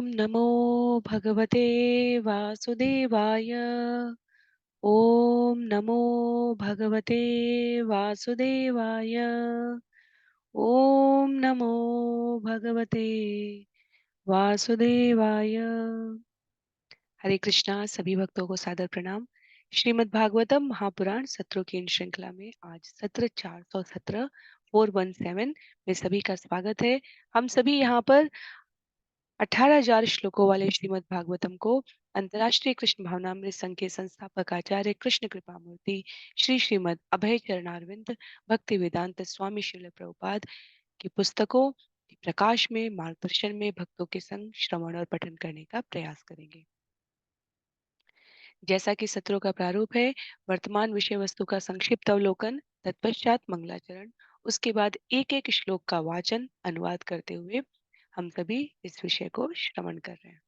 नमो भगवते वासुदेवाय। ओम नमो भगवते वासुदेवाय। ओम नमो भगवते वासुदेवाय। हरे कृष्णा। सभी भक्तों को सादर प्रणाम। श्रीमद् भागवतम महापुराण सत्रों की इन श्रृंखला में आज सत्र 417 417 में सभी का स्वागत है। हम सभी यहाँ पर 18,000 श्लोकों वाले श्रीमद् भागवतम को अंतर्राष्ट्रीय कृष्ण भावनामृत संघ के संस्थापक आचार्य कृष्ण कृपा मूर्ति श्री श्रीमद् अभय चरणारविंद भक्ति वेदांत स्वामी श्रील प्रभुपाद की पुस्तकों के प्रकाश में मार्गदर्शन में भक्तों के संग श्रवण और पठन करने का प्रयास करेंगे। जैसा कि सत्रों का प्रारूप है, वर्तमान विषय वस्तु का संक्षिप्त अवलोकन, तत्पश्चात मंगलाचरण, उसके बाद एक एक श्लोक का वाचन अनुवाद करते हुए हम सभी इस विषय को श्रवण कर रहे हैं।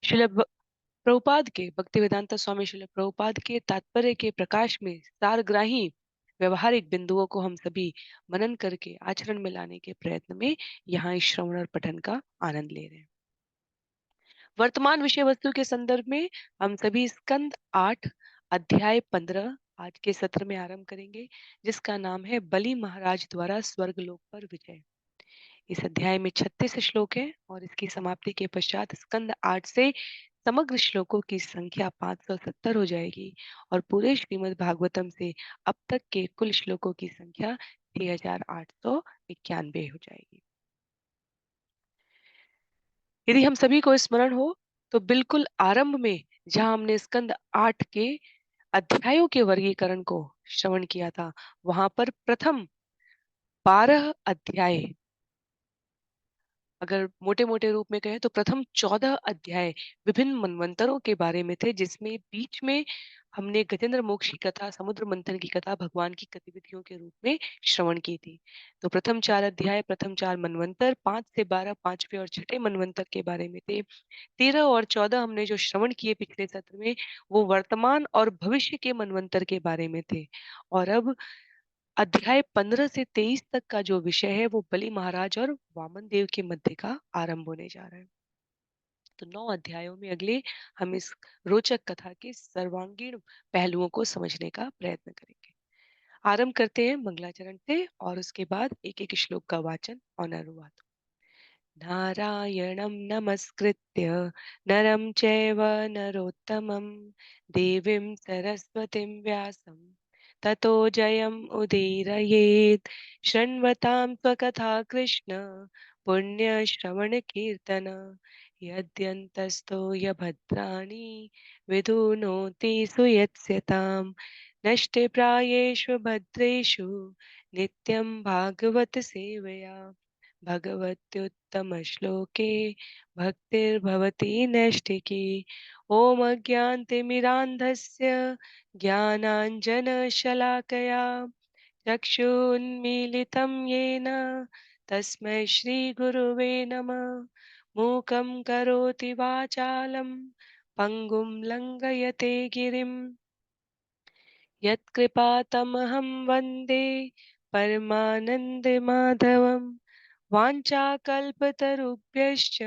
श्रील प्रभुपाद के भक्तिवेदांत स्वामी श्रील प्रभुपाद के तात्पर्य के प्रकाश में सारग्राही व्यवहारिक बिंदुओं को हम सभी मनन करके आचरण में लाने के प्रयत्न में यहाँ इस श्रवण और पठन का आनंद ले रहे हैं। वर्तमान विषय वस्तु के संदर्भ में हम सभी स्कंद 8 अध्याय 15 आज के सत्र में आरंभ करेंगे, जिसका नाम है बलि महाराज द्वारा स्वर्गलोक पर विजय। इस अध्याय में 36 श्लोक है और इसकी समाप्ति के पश्चात स्कंद 8 से समग्र श्लोकों की संख्या 570 हो जाएगी और पूरे श्रीमद् भागवतम से अब तक के कुल श्लोकों की संख्या 6,891 हो जाएगी। यदि हम सभी को स्मरण हो तो बिल्कुल आरंभ में जहां हमने स्कंद 8 के अध्यायों के वर्गीकरण को श्रवण किया था, वहां पर प्रथम 12 अध्याय, अगर मोटे मोटे रूप में कहें तो प्रथम 14 अध्याय विभिन्न मनवंतरों के बारे में थे, जिसमें बीच में हमने गजेंद्र मोक्ष की कथा, समुद्र मंथन की कथा, भगवान की गतिविधियों के रूप में श्रवण की थी। तो प्रथम 4 अध्याय, प्रथम 4 मनवंतर, 5 से 12 पांचवें और छठे मनवंतर के बारे में थे। 13 और 14 हमने जो श्रवण किए पिछले सत्र में, वो वर्तमान और भविष्य के मनवंतर के बारे में थे। और अब अध्याय 15 से 23 तक का जो विषय है वो बलि महाराज और वामन देव के मध्य का आरंभ होने जा रहा है। तो 9 अध्यायों में अगले हम इस रोचक कथा के सर्वांगीण पहलुओं को समझने का प्रयत्न करेंगे। आरंभ करते हैं मंगलाचरण से और उसके बाद एक एक श्लोक का वाचन और अनुवाद। नारायणं नमस्कृत्य नरं चैव नरोत्तमं देवीं सरस्वतीं व्यासं ततो जयम् उदीरयेत्। शृण्वतां स्वकथा कृष्ण पुण्यश्रवणकीर्तन यद्यन्तस्तो यभद्राणि विधुनोति सुयत्स्यतां। नष्टप्रायेषु भद्रेषु नित्यं भागवत सेवया भगवत्युत्तमश्लोके भक्तिर्भवति नैष्ठिकी। ॐ अज्ञानतिमिरान्धस्य ज्ञानाञ्जनशलाकया चक्षुन्मीलितं येन तस्मै श्रीगुरुवे नमः। मूकं करोति वाचालं पङ्गुं लङ्घयते गिरिं यत्कृपातमहं वन्दे परमानन्दमाधवम्। वाञ्छाकल्पतरुभ्यश्च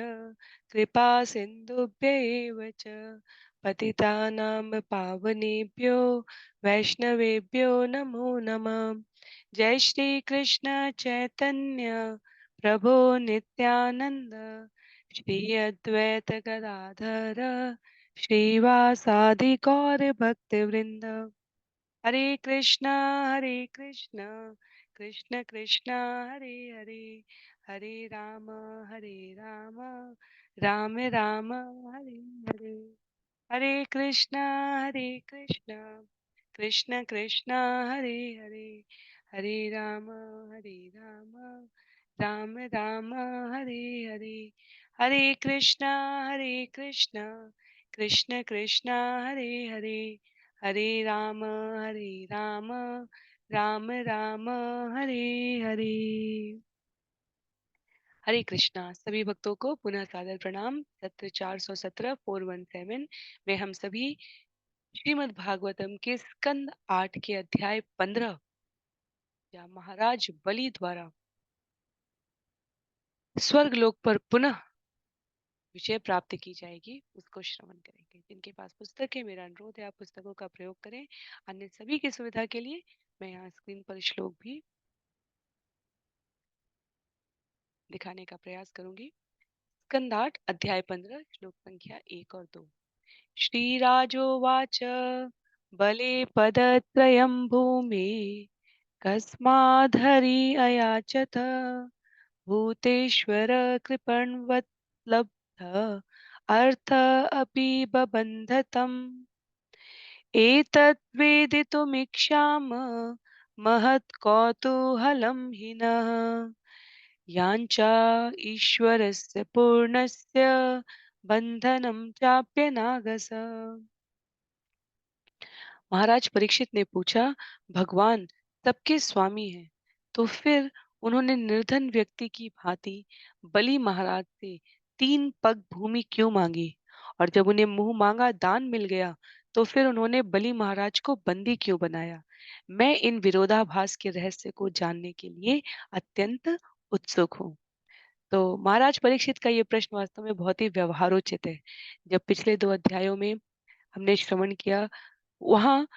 कृपा सिन्धुभ्य एव च पतितानां पावनेभ्यो वैष्णवेभ्यो नमो नमः। जय श्री कृष्ण चैतन्य प्रभो नित्यानंद श्री अद्वैत गदाधर श्रीवासादि गौर भक्तवृंद। हरे कृष्णा कृष्ण कृष्ण हरे हरे, हरे राम राम राम हरे हरे। हरे कृष्णा कृष्ण कृष्ण हरे हरे, हरे राम राम राम हरे हरे। हरे कृष्णा कृष्ण कृष्ण हरे हरे, हरे राम राम राम हरे हरे। हरे कृष्णा। सभी भक्तों को पुनः सादर प्रणाम। सत्र 417 417 में हम सभी श्रीमद् भागवतम के स्कंद 8 के अध्याय 15 या महाराज बलि द्वारा स्वर्ग लोक पर पुनः विषय प्राप्त की जाएगी, उसको श्रवण करेंगे। जिनके पास पुस्तक है, मेरा अनुरोध है आप पुस्तकों का प्रयोग करें। अन्य सभी की सुविधा के लिए मैं यहाँ स्क्रीन पर श्लोक भी दिखाने का प्रयास करूंगी। स्कंदाठ अध्याय 15 श्लोक संख्या 1 और 2। श्रीराजोवाच बले पदत्रयं भूमि कस्माद्धरि अयाचत भूतेश्वर कृपण्वत् लब्ध अर्थ अपि बबन्धतम् एतद्वेदितुमिच्छाम महत्कौतूहलं हि नः याञ्चा ईश्वरस्य पूर्णस्य बन्धनं चाप्यनागस। महाराज परीक्षित ने पूछा, भगवान सबके स्वामी हैं, तो फिर उन्होंने निर्धन व्यक्ति की भांति बलि महाराज से 3 पग भूमि क्यों मांगी? और जब उन्हें मुंह मांगा दान मिल गया, तो फिर उन्होंने बलि महाराज को बंदी क्यों बनाया? मैं इन विरोधाभास के रहस्य को जानने के लिए अत्यंत उत्सुक हूँ। तो महाराज परीक्षित का ये प्रश्न वास्तव में बहुत ही व्यवहारोचित है। जब पिछले 2 अध्यायों में हमने श्रवण किया, वहाँ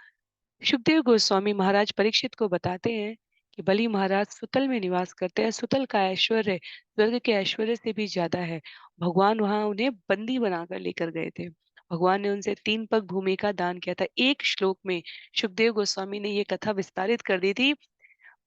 सुखदेव गोस्वामी महाराज परीक्षित को बताते हैं कि बलि महाराज सुतल में निवास करते हैं। सुतल का ऐश्वर्य स्वर्ग के ऐश्वर्य से भी ज्यादा है। भगवान वहां उन्हें बंदी बनाकर लेकर गए थे। भगवान ने उनसे 3 पग भूमि का दान किया था। एक श्लोक में सुखदेव गोस्वामी ने ये कथा विस्तारित कर दी थी।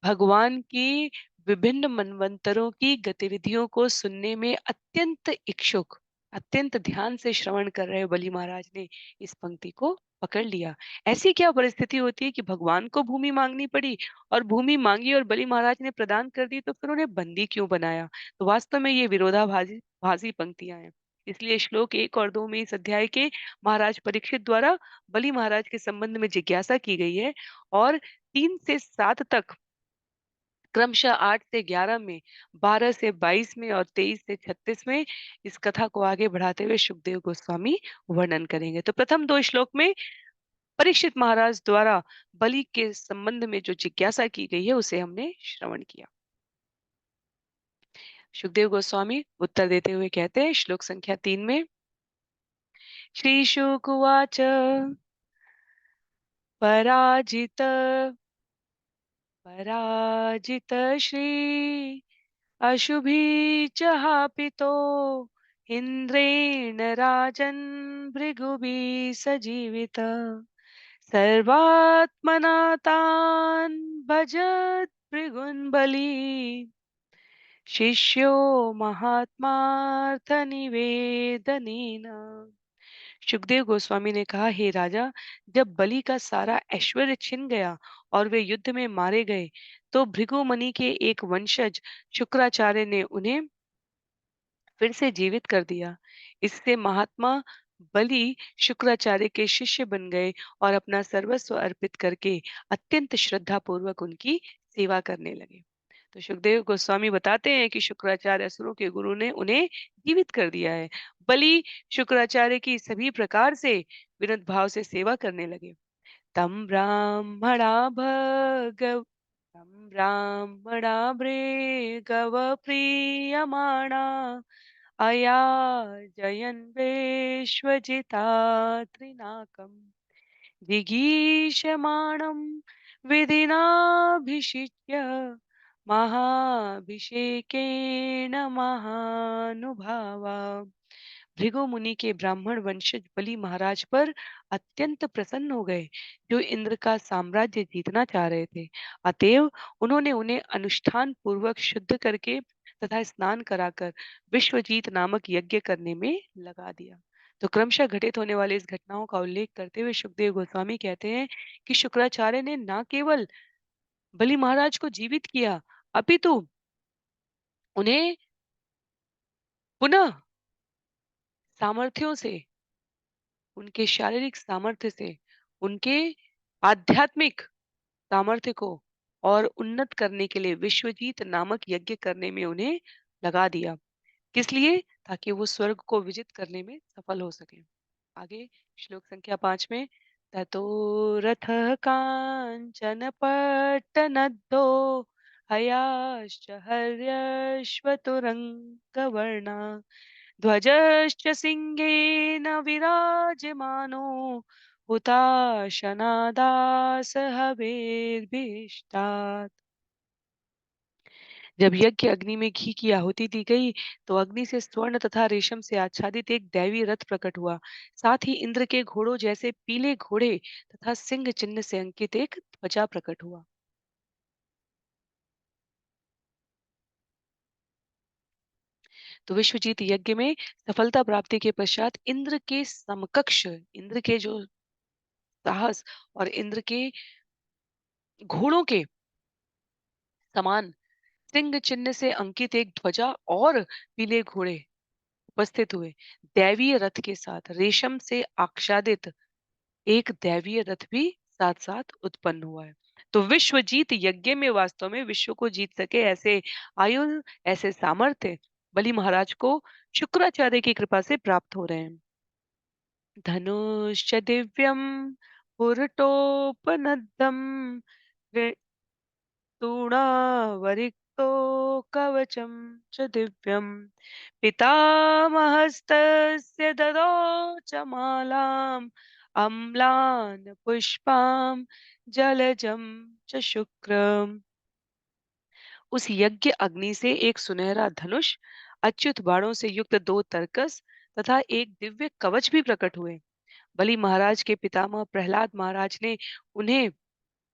भगवान की विभिन्न मनवंतरों की गतिविधियों को सुनने में अत्यंत इच्छुक, अत्यंत ध्यान से श्रवण कर रहे बलि महाराज ने इस पंक्ति को पकड़ लिया। ऐसी क्या परिस्थिति होती है कि भगवान को भूमि मांगनी पड़ी, और भूमि मांगी और बलि महाराज ने प्रदान कर दी, तो फिर उन्हें बंदी क्यों बनाया? तो वास्तव में ये विरोधाभासी भासी पंक्तियां हैं। इसलिए श्लोक 1 और 2 में इस अध्याय के महाराज परीक्षित द्वारा बलि महाराज के संबंध में जिज्ञासा की गई है, और 3 से 7 तक क्रमशः 8 से 11 में, 12 से 22 में और 23 से 36 में इस कथा को आगे बढ़ाते हुए सुखदेव गोस्वामी वर्णन करेंगे। तो प्रथम 2 श्लोक में परीक्षित महाराज द्वारा बलि के संबंध में जो जिज्ञासा की गई है उसे हमने श्रवण किया। सुखदेव गोस्वामी उत्तर देते हुए कहते हैं श्लोक संख्या 3 में, श्री शुक उवाच पराजित पराजित श्री अशुभी चहापितो इन्द्रेण राजन् भृगुभिः सजीवितः सर्वात्मना तान् भजत् भृगुन् बली शिष्यो महात्मार्थनिवेदनेन। सुखदेव गोस्वामी ने कहा, हे राजा, जब बलि का सारा ऐश्वर्य छिन गया और वे युद्ध में मारे गए, तो भृगुमुनि के एक वंशज शुक्राचार्य ने उन्हें फिर से जीवित कर दिया। इससे महात्मा बलि शुक्राचार्य के शिष्य बन गए और अपना सर्वस्व अर्पित करके अत्यंत श्रद्धा पूर्वक उनकी सेवा करने लगे। तो सुखदेव गोस्वामी बताते हैं कि शुक्राचार्य असुरों के गुरु ने उन्हें जीवित कर दिया है। बलि शुक्राचार्य की सभी प्रकार से विनत भाव से सेवा करने लगे। तं ब्राह्मणा भगव तं ब्राह्मणा भृगवप्रीयमाणा अयाजयन् विश्वजितात्रिनाकम् जिगीषमाणं विधिनाभिषिच्य महाभिषेकेण महानुभावा। भृगु मुनि के ब्राह्मण वंशज बलि महाराज पर अत्यंत प्रसन्न हो गए, जो इंद्र का साम्राज्य जीतना चाह रहे थे। अतएव उन्होंने उन्हें अनुष्ठान पूर्वक शुद्ध करके तथा स्नान कराकर विश्वजीत नामक यज्ञ करने में लगा दिया। तो क्रमशः घटित होने वाली इस घटनाओं का उल्लेख करते हुए सुखदेव गोस्वामी कहते हैं कि शुक्राचार्य ने न केवल बलि महाराज को जीवित किया, अपितु उन्हें पुनः सामर्थ्यों से, उनके शारीरिक सामर्थ्य से, उनके आध्यात्मिक सामर्थ्य को और उन्नत करने के लिए विश्वजीत नामक यज्ञ करने में उन्हें लगा दिया। किस लिए? ताकि वो स्वर्ग को विजित करने में सफल हो सके। आगे श्लोक संख्या 5 में, ततो रथः कांचन पट्टनद्धो हयाश्च हर्यश्वतुरंगवर्णा ध्वजश्च सिंहेन विराजमानो हुताशनादासहवेर्भिष्टात्। जब यज्ञ अग्नि में घी की आहुति दी गई, तो अग्नि से स्वर्ण तथा रेशम से आच्छादित एक दैवीय रथ प्रकट हुआ। साथ ही इंद्र के घोड़ों जैसे पीले घोड़े तथा सिंह चिन्ह से अंकित एक ध्वजा प्रकट हुआ। तो विश्वजीत यज्ञ में सफलता प्राप्ति के पश्चात इंद्र के समकक्ष, इंद्र के जो साहस और इंद्र के घोड़ों के समान सिंह चिन्ह से अंकित एक ध्वजा और पीले घोड़े उपस्थित हुए। दैवीय रथ के साथ रेशम से आच्छादित एक दैवीय रथ भी साथ साथ उत्पन्न हुआ है। तो विश्वजीत यज्ञ में वास्तव में विश्व को जीत सके ऐसे आयु, ऐसे सामर्थ्य बलि महाराज को शुक्राचार्य की कृपा से प्राप्त हो रहे हैं। धनुष दिव्यम पुरटोपनद्धम तूणावरिक्तो कवचं च दिव्यम् पितामहस्तस्य ददौ च मालाम् अम्लान पुष्पां जलजं च शुक्रम्। उस यज्ञ अग्नि से एक सुनहरा धनुष, अच्युत बाणों से युक्त दो तरकस तथा एक दिव्य कवच भी प्रकट हुए। बलि महाराज के पितामह प्रहलाद महाराज ने उन्हें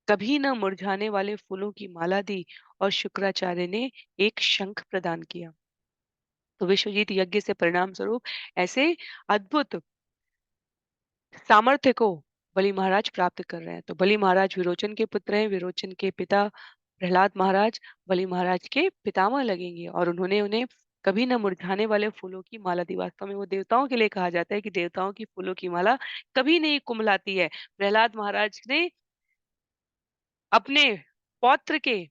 कभी न मुरझाने वाले फूलों की माला दी और शुक्राचार्य ने एक शंख प्रदान किया। तो विश्वजीत यज्ञ से परिणाम स्वरूप ऐसे अद्भुत सामर्थ्य को बलि महाराज प्राप्त कर रहे हैं। तो बलि महाराज विरोचन के पुत्र हैं। विरोचन के पिता प्रहलाद महाराज बलि महाराज के पितामह लगेंगे और उन्होंने उन्हें कभी न मुरझाने वाले फूलों की माला दी। वास्तव में वो देवताओं के लिए कहा जाता है कि देवताओं की फूलों की माला कभी नहीं कुम्हलाती है। प्रहलाद महाराज ने अपने पौत्र के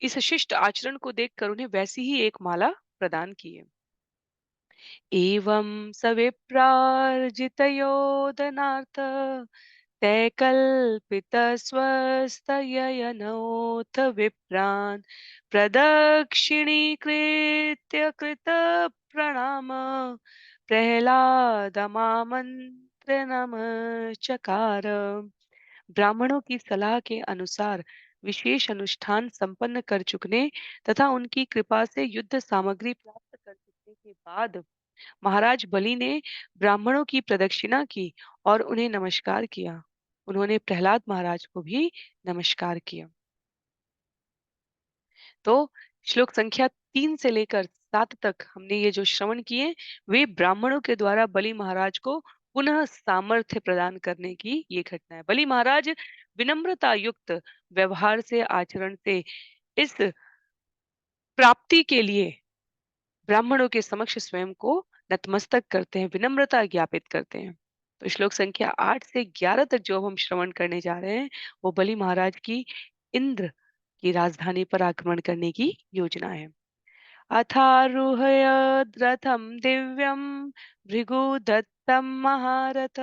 इस शिष्ट आचरण को देखकर उन्हें वैसी ही एक माला प्रदान की है। एवं सविप्रार्जितयोदनार्थ तैकल्पितस्वस्तयनोऽथ विप्रान् प्रदक्षिणीकृत्य कृतप्रणाम प्रह्लादमामन्त्र्य नमश्चकार। ब्राह्मणों की सलाह के अनुसार विशेष अनुष्ठान संपन्न कर चुकने तथा उनकी कृपा से युद्ध सामग्री प्राप्त कर चुकने के बाद महाराज बलि ने ब्राह्मणों की प्रदक्षिणा की और उन्हें नमस्कार किया। उन्होंने प्रहलाद महाराज को भी नमस्कार किया। तो श्लोक संख्या 3 से लेकर 7 तक हमने ये जो श्रवण किए, वे ब्राह्मणों के द्वारा बलि महाराज को पुनः सामर्थ्य प्रदान करने की ये घटना है। बलि महाराज विनम्रता युक्त व्यवहार से, आचरण से इस प्राप्ति के लिए ब्राह्मणों के समक्ष स्वयं को नतमस्तक करते हैं, विनम्रता ज्ञापित करते हैं। तो श्लोक संख्या 8 से 11 तक जो हम श्रवण करने जा रहे हैं, वो बलि महाराज की इंद्र की राजधानी पर आक्रमण करने की योजना है। अथारुहयद्रथं दिव्यं भृगुदत्तं महारथ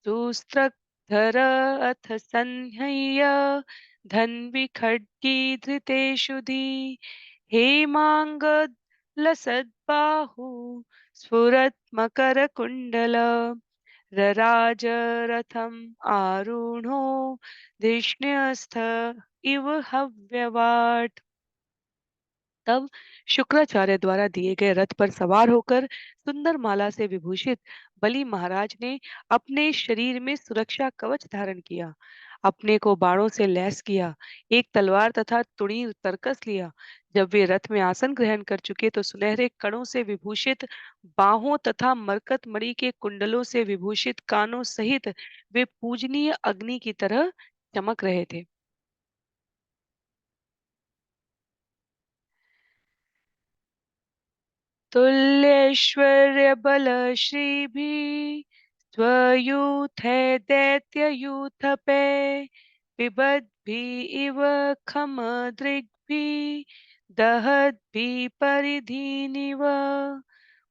सुस्त्रधर अथ संहय्य धन्वि खड्गी धृतेषु धी हेमाङ्गलसद्बाहु स्फुरत्मकरकुण्डल रराजरथम् आरुढो धिष्ण्यस्थ इव हव्यवाट्। तब शुक्राचार्य द्वारा दिए गए रथ पर सवार होकर सुंदर माला से विभूषित बलि महाराज ने अपने शरीर में सुरक्षा कवच धारण किया, अपने को बाणों से लैस किया, एक तलवार तथा तुणीर तरकस लिया। जब वे रथ में आसन ग्रहण कर चुके तो सुनहरे कणों से विभूषित बाहों तथा मरकत मणि के कुंडलों से विभूषित कानों सहित वे पूजनीय अग्नि की तरह चमक रहे थे। तुल्यैश्वर्यबलश्रीभिः स्वयूथे दैत्ययूथपे पिबद्भिः इव खमदृग्भिः दहद्भिः परिधीनिव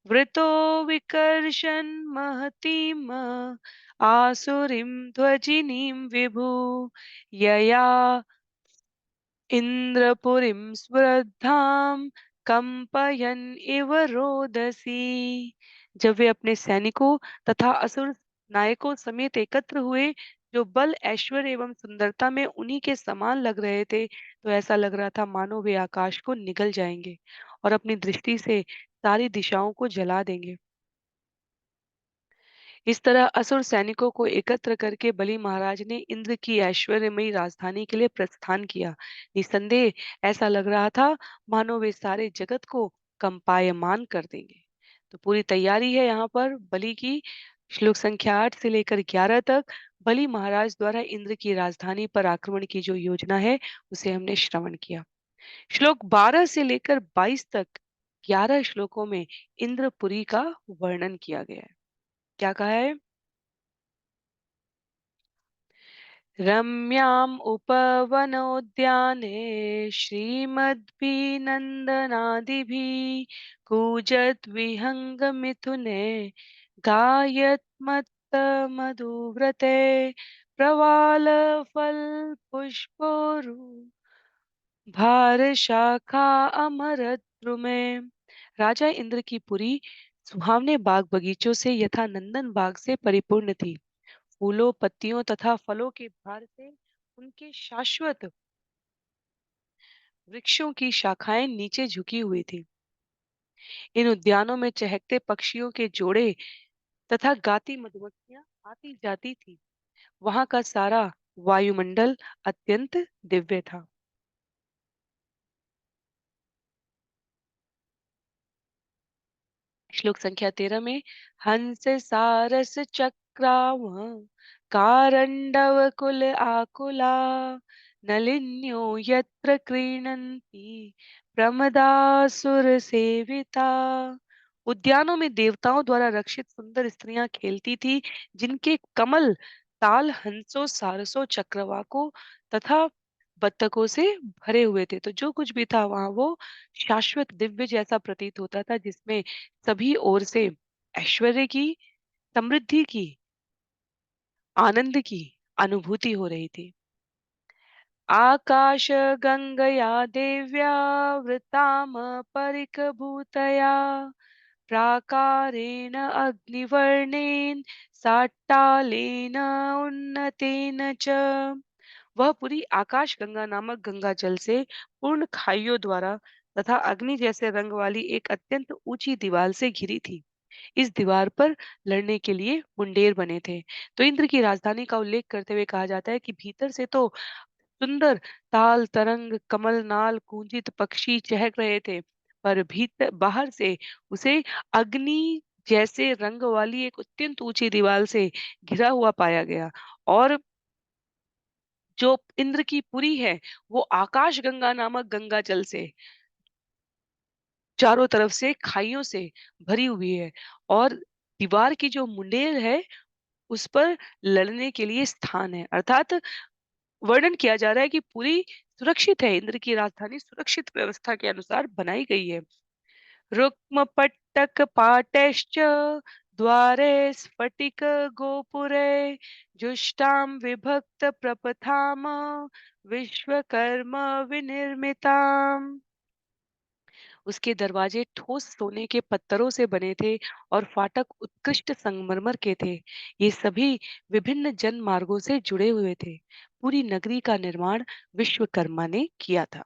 वृतो विकर्षन् महतीम् आसुरीं ध्वजिनीं विभु यया इन्द्रपुरीं स्वधाम कंपयन इव रोदसी। जब वे अपने सैनिकों तथा असुर नायकों समेत एकत्र हुए, जो बल ऐश्वर्य एवं सुंदरता में उन्हीं के समान लग रहे थे, तो ऐसा लग रहा था मानो वे आकाश को निगल जाएंगे और अपनी दृष्टि से सारी दिशाओं को जला देंगे। इस तरह असुर सैनिकों को एकत्र करके बलि महाराज ने इंद्र की ऐश्वर्यमयी राजधानी के लिए प्रस्थान किया। निसंदेह ऐसा लग रहा था मानो वे सारे जगत को कंपायमान कर देंगे। तो पूरी तैयारी है यहाँ पर बलि की। श्लोक संख्या 8 से लेकर 11 तक बलि महाराज द्वारा इंद्र की राजधानी पर आक्रमण की जो योजना है, उसे हमने श्रवण किया। श्लोक 12 से लेकर 22 तक 11 श्लोकों में इंद्रपुरी का वर्णन किया गया है। क्या कहा है? रम्याम् उपवनोद्याने श्रीमद्भिनन्दनादिभिः कूजद्विहङ्गमिथुने गायत्मत्तमधुव्रते प्रवालफलपुष्पोरु भारशाखा अमरद्रुमे। राजा इंद्र की पुरी सुहावने बाग बगीचों से यथा नंदन बाग से परिपूर्ण थी। फूलों, पत्तियों तथा फलों के भार से उनके शाश्वत वृक्षों की शाखाएं नीचे झुकी हुई थी। इन उद्यानों में चहकते पक्षियों के जोड़े तथा गाती मधुमक्खियां आती जाती थी। वहां का सारा वायुमंडल अत्यंत दिव्य था। श्लोक संख्या 13 में हंस सारस चक्राव कारंडव कुल आकुला नलिन्यो यत्र क्रीणन्ति प्रमदासुर सेविता। उद्यानों में देवताओं द्वारा रक्षित सुंदर स्त्रियां खेलती थी, जिनके कमल ताल हंसों सारसों चक्रवाकों तथा बत्तखों से भरे हुए थे। तो जो कुछ भी था वहां वो शाश्वत दिव्य जैसा प्रतीत होता था, जिसमें सभी ओर से ऐश्वर्य की, समृद्धि की, आनंद की अनुभूति हो रही थी। आकाश गंगया देव्या वृताम परिकभूतया प्राकारेण अग्निवर्णेन साट्टालेन उन्नतेन च। वह पूरी आकाश गंगा नामक गंगा जल से पूर्ण खाइयों द्वारा तथा अग्नि जैसे रंग वाली एक अत्यंत ऊंची दीवार से घिरी थी। इस दीवार पर लड़ने के लिए मुंडेर बने थे। तो इंद्र की राजधानी का उल्लेख करते हुए कहा जाता है कि भीतर से तो सुंदर ताल तरंग कमल नाल कूंजित पक्षी चहक रहे थे, पर भीतर बाहर से उसे अग्नि जैसे रंग वाली एक अत्यंत ऊंची दीवार से घिरा हुआ पाया गया। और जो इंद्र की पुरी है वो आकाश गंगा नामक गंगा जल से चारों तरफ से खाइयों से भरी हुई है। और दीवार की जो मुंडेर है उस पर लड़ने के लिए स्थान है। अर्थात वर्णन किया जा रहा है कि पूरी सुरक्षित है, इंद्र की राजधानी सुरक्षित व्यवस्था के अनुसार बनाई गई है। रुक्म पट्टक पाटैश्च द्वारे स्फटिक गोपुरे जुष्टां विभक्त प्रपथाम विश्वकर्म विनिर्मिताम्। उसके दरवाजे ठोस सोने के पत्थरों से बने थे और फाटक उत्कृष्ट संगमरमर के थे। ये सभी विभिन्न जन मार्गों से जुड़े हुए थे। पूरी नगरी का निर्माण विश्वकर्मा ने किया था।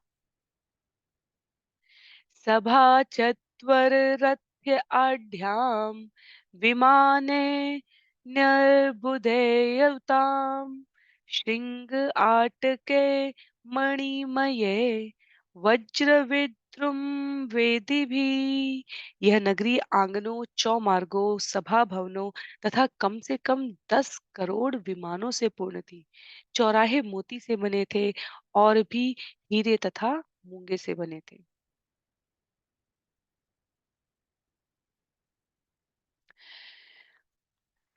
सभा चत्वर रथ्य आढ्याम विमाने न्यर्बुधेयताम श्रृंग आटके मणिमये वज्र विद्रुम वेदी भी। यह नगरी आंगनों चौमार्गों सभा भवनों तथा कम से कम 10 करोड़ विमानों से पूर्ण थी। चौराहे मोती से बने थे और भी हीरे तथा मूंगे से बने थे।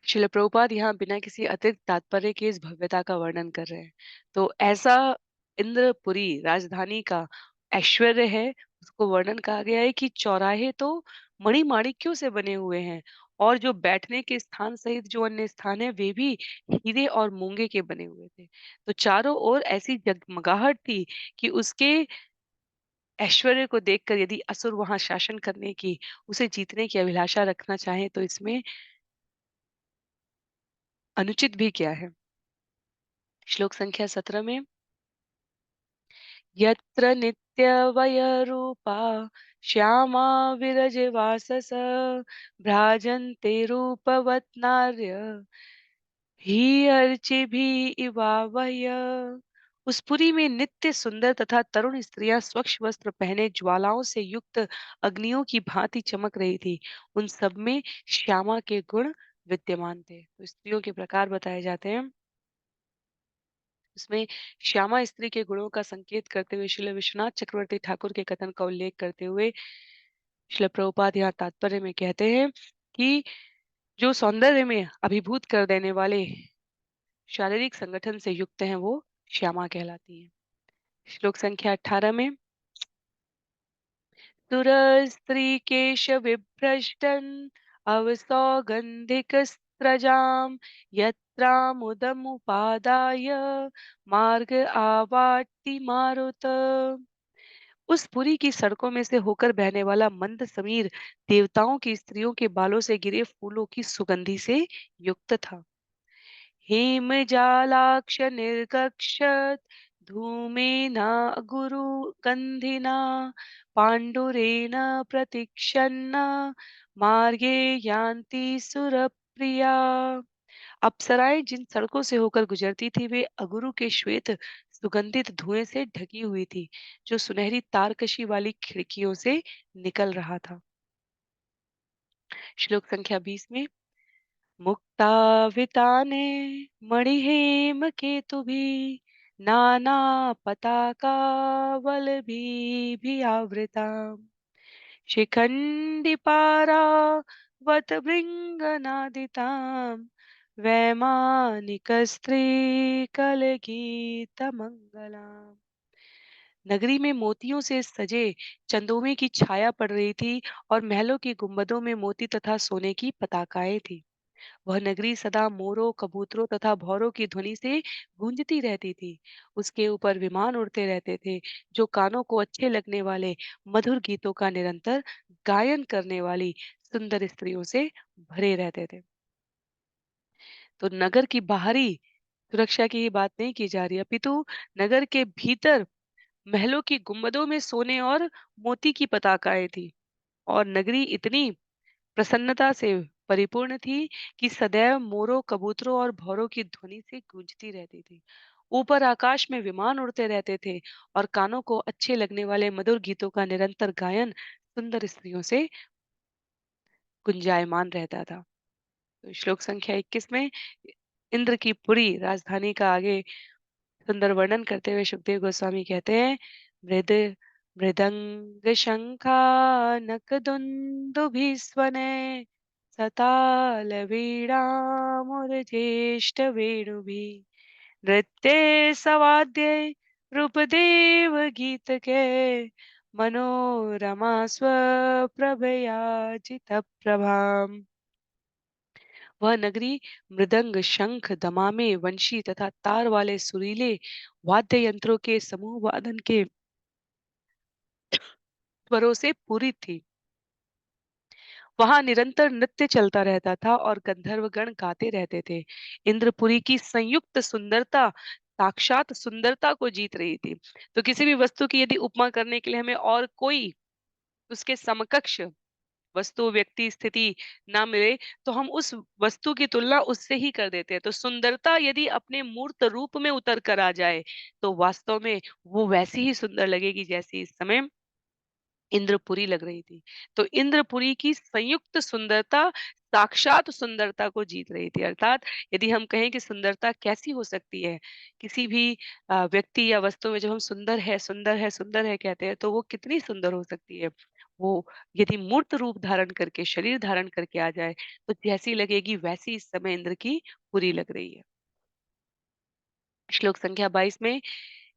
शिल प्रभुपाद यहाँ बिना किसी अतिरिक्त तात्पर्य के इस भव्यता का वर्णन कर रहे हैं। तो ऐसा इंद्रपुरी राजधानी का ऐश्वर्य है, उसको वर्णन कहा गया है कि चौराहे तो मणिमाणिक्यों से बने हुए हैं और जो बैठने के स्थान सहित जो अन्य स्थान है वे भी हीरे और मूंगे के बने हुए थे। तो चारों ओर ऐसी जगमगाहट थी कि उसके ऐश्वर्य को देखकर यदि असुर वहां शासन करने की, उसे जीतने की अभिलाषा रखना चाहे तो इसमें अनुचित भी क्या है। श्लोक संख्या 17 में, यत्र नित्यवयरूपा श्यामा विरजवासस भ्राजन्ते रूपवत्नार्य ही अर्चि भी इवावय। उस पुरी में नित्य सुंदर तथा तरुण स्त्रियां स्वच्छ वस्त्र पहने ज्वालाओं से युक्त अग्नियों की भांति चमक रही थी। उन सब में श्यामा के गुण विद्यमान थे। तो स्त्रियों के प्रकार बताए जाते हैं। उसमें श्यामा स्त्री के गुणों का संकेत करते हुए श्रील विश्वनाथ चक्रवर्ती ठाकुर के कथन का उल्लेख करते हुए श्रील प्रभुपाद यहाँ तात्पर्य में कहते हैं कि जो सौंदर्य में अभिभूत कर देने वाले शारीरिक संगठन से युक्त हैं वो श्यामा कहलाती हैं। श्लोक संख्या 18 में, सुरस्त्रीकेश विभ्रष्टन् अवसौगन्धिकस्त्रजां यत्रामुदमुपादाय मार्ग आवाट्ति मारुत। उस पुरी की सड़कों में से होकर बहने वाला मंद समीर देवताओं की स्त्रियों के बालों से गिरे फूलों की सुगंधि से युक्त था। हेमजालाक्ष निर्गक्षत धूमेन गुरुगन्धिना पाण्डुरेण प्रतीक्षन्न मार्गे यान्ति सुरप्रिया। अप्सराएं जिन सड़कों से होकर गुजरती थी वे अगुरु के श्वेत सुगंधित धुएं से ढकी हुई थी, जो सुनहरी तारकशी वाली खिड़कियों से निकल रहा था। श्लोक संख्या 20 में, मुक्ताविताने मणिहेमकेतुभिः नानापताकावलभिः शिखण्डिपारावतभृङ्गनादितां वैमानिकस्त्रीकलगीतमङ्गलाम्। नगरी में मोतियों से सजे चंदोमे की छाया पड़ रही थी और महलों की गुंबदों में मोती तथा सोने की पताकाएं थी। वह नगरी सदा मोरों, कबूतरों तथा भौरों की ध्वनि से गूंजती रहती थी। उसके ऊपर विमान उड़ते रहते थे, जो कानों को अच्छे लगने वाले मधुर गीतों का निरंतर गायन करने वाली सुंदर स्त्रियों से भरे रहते थे। तो नगर की बाहरी सुरक्षा की बात नहीं की जा रही, अपितु नगर के भीतर महलों की गुंबदों में सोने और मोती की पताकाएं थी और नगरी इतनी प्रसन्नता से परिपूर्ण थी कि सदैव मोरों, कबूतरों और भौरों की ध्वनि से गूंजती रहती थी। ऊपर आकाश में विमान उड़ते रहते थे और कानों को अच्छे लगने वाले मधुर गीतों का निरंतर गायन सुंदर स्त्रियों से गुंजायमान रहता था। तो श्लोक संख्या 21 में इंद्र की पुरी राजधानी का आगे सुंदर वर्णन करते हुए सुखदेव गोस्वामी कहते हैं, मृद मृदंग शंखा नकदुंदुभिस्वने सताल वीणा मुरजेष्ट वेणुभिः नृत्ये सवाद्ये रूपदेव गीत के मनोरमा स्वप्रभया जित प्रभाम। वह नगरी मृदंग, शंख, दमामे, वंशी तथा तार वाले सुरीले वाद्य यंत्रों के समूह वादन के स्वरों से पूरी थी। वहां निरंतर नृत्य चलता रहता था और गंधर्वगण गाते रहते थे। इंद्रपुरी की संयुक्त सुंदरता साक्षात सुंदरता को जीत रही थी। तो किसी भी वस्तु की यदि उपमा करने के लिए हमें और कोई उसके समकक्ष वस्तु, व्यक्ति, स्थिति ना मिले तो हम उस वस्तु की तुलना उससे ही कर देते हैं। तो सुंदरता यदि अपने मूर्त रूप में उतर कर आ जाए तो वास्तव में वो वैसी ही सुंदर लगेगी जैसी इस समय इंद्रपुरी लग रही थी। तो इंद्रपुरी की संयुक्त सुंदरता साक्षात सुंदरता को जीत रही थी। अर्थात यदि हम कहें कि सुंदरता कैसी हो सकती है, किसी भी व्यक्ति या वस्तु में जब हम सुंदर है, सुंदर है, सुंदर है कहते हैं तो वो कितनी सुंदर हो सकती है। वो यदि मूर्त रूप धारण करके, शरीर धारण करके आ जाए तो जैसी लगेगी वैसी इस समय इंद्र की पुरी लग रही है। श्लोक संख्या 22 में,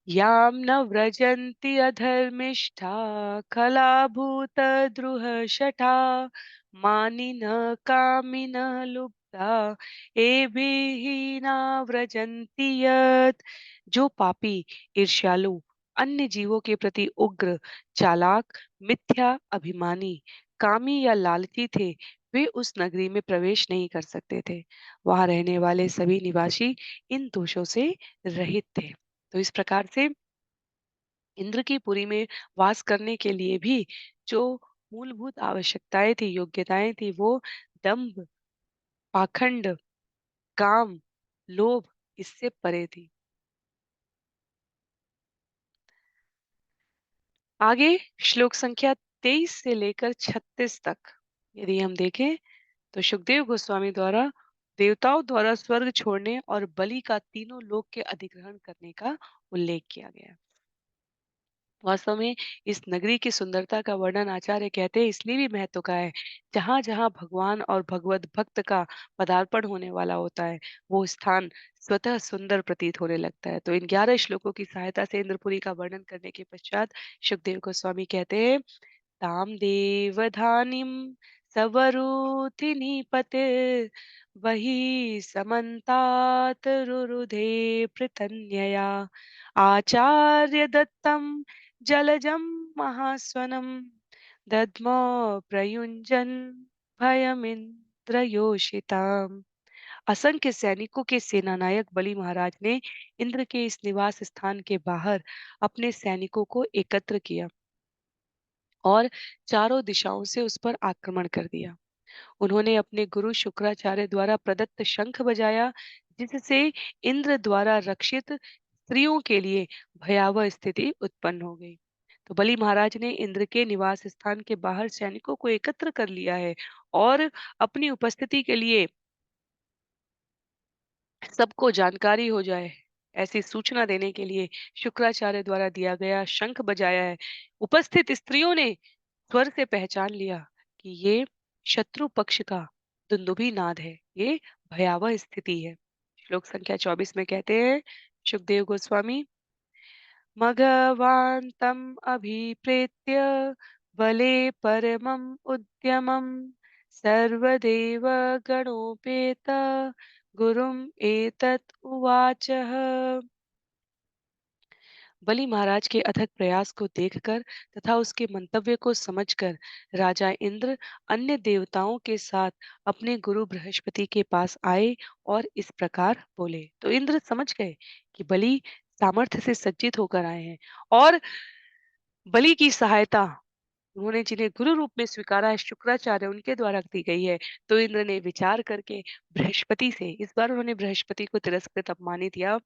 यां न व्रजन्ति अधर्मिष्ठा खलाभूतद्रुहशठा मानिनः कामिनः लुब्धा एभिः न व्रजन्ति यत्। जो पापी, ईर्ष्यालु, अन्य जीवों के प्रति उग्र, चालाक, मिथ्या अभिमानी, कामी या लालची थे, वे उस नगरी में प्रवेश नहीं कर सकते थे। वहां रहने वाले सभी निवासी इन दोषों से रहित थे। तो इस प्रकार से इंद्र की पुरी में वास करने के लिए भी जो मूलभूत आवश्यकताएं थी, योग्यताएं थी, वो दंभ, पाखंड, काम, लोभ इससे परे थी। आगे श्लोक संख्या 23 से लेकर 36 तक यदि हम देखें तो सुखदेव गोस्वामी द्वारा देवताओं द्वारा स्वर्ग छोड़ने और बलि का तीनों लोक के अधिग्रहण करने का उल्लेख किया गया है। वास्तव में इस नगरी की सुंदरता का वर्णन आचार्य कहते हैं इसलिए भी महत्व का है। जहाँ जहाँ भगवान और भगवत भक्त का पदार्पण होने वाला होता है, वो स्थान स्वतः सुंदर प्रतीत होने लगता है। तो इन 11 श्लोकों की सहायता से इंद्रपुरी का वर्णन करने के पश्चात सुखदेव गोस्वामी कहते हैं, ताम देवधानीं सवरूथि निपते वही समन्तात रुरुधे पृतन्यया आचार्य दत्तं जलजं महास्वनं दद्मो प्रयुञ्जन भयमिन्द्रयोषिताम्। असंख्य सैनिकों के सेनानायक बलि महाराज ने इंद्र के इस निवास स्थान के बाहर अपने सैनिकों को एकत्र किया और चारों दिशाओं से उस पर आक्रमण कर दिया। उन्होंने अपने गुरु शुक्राचार्य द्वारा प्रदत्त शंख बजाया, जिससे इंद्र द्वारा रक्षित स्त्रियों के लिए भयावह स्थिति उत्पन्न हो गई। तो बलि महाराज ने इंद्र के निवास स्थान के बाहर सैनिकों को एकत्र कर लिया है और अपनी उपस्थिति के लिए सबको जानकारी हो जाए ऐसी सूचना देने के लिए शुक्राचार्य द्वारा दिया गया शंख बजाया है। उपस्थित स्त्रियों ने स्वर से पहचान लिया कि ये शत्रु पक्ष का दुंदुभी नाद है, ये भयावह स्थिति है। श्लोक संख्या 24 में कहते हैं सुखदेव गोस्वामी, मघवान्तम् अभिप्रेत्य बले परमम् उद्यमम् सर्वदेव गणोपेत गुरुम् एतत् उवाचः। बलि महाराज के अथक प्रयास को देखकर तथा उसके मंतव्य को समझकर राजा इंद्र अन्य देवताओं के साथ अपने गुरु बृहस्पति के पास आए और इस प्रकार बोले। तो इंद्र समझ गए कि बलि सामर्थ्य से सज्जित होकर आए हैं और बलि की सहायता उन्होंने जिन्हें गुरु रूप में स्वीकारा है शुक्राचार्य उनके द्वारा दी गई है। तो इंद्र ने विचार करके बृहस्पति से इस बार उन्होंने बृहस्पति को तिरस्कृत अपमानित या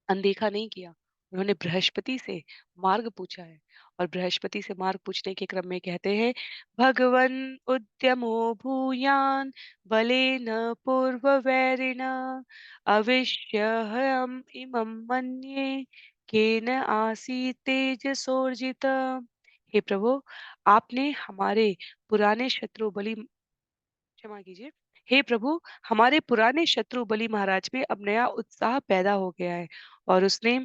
अनदेखा नहीं किया। उन्होंने बृहस्पति से मार्ग पूछा है और बृहस्पति से मार्ग पूछने के क्रम में कहते हैं, भगवन उद्यमो भूयान बलेन पूर्ववैरिण अविश्यहम् इमं मन्ये केन आसीत् तेजसोर्जित। हे प्रभु, आपने हमारे पुराने शत्रु बलि क्षमा कीजिए। हे प्रभु, हमारे पुराने शत्रु बलि महाराज में अब नया उत्साह पैदा हो गया है और उसने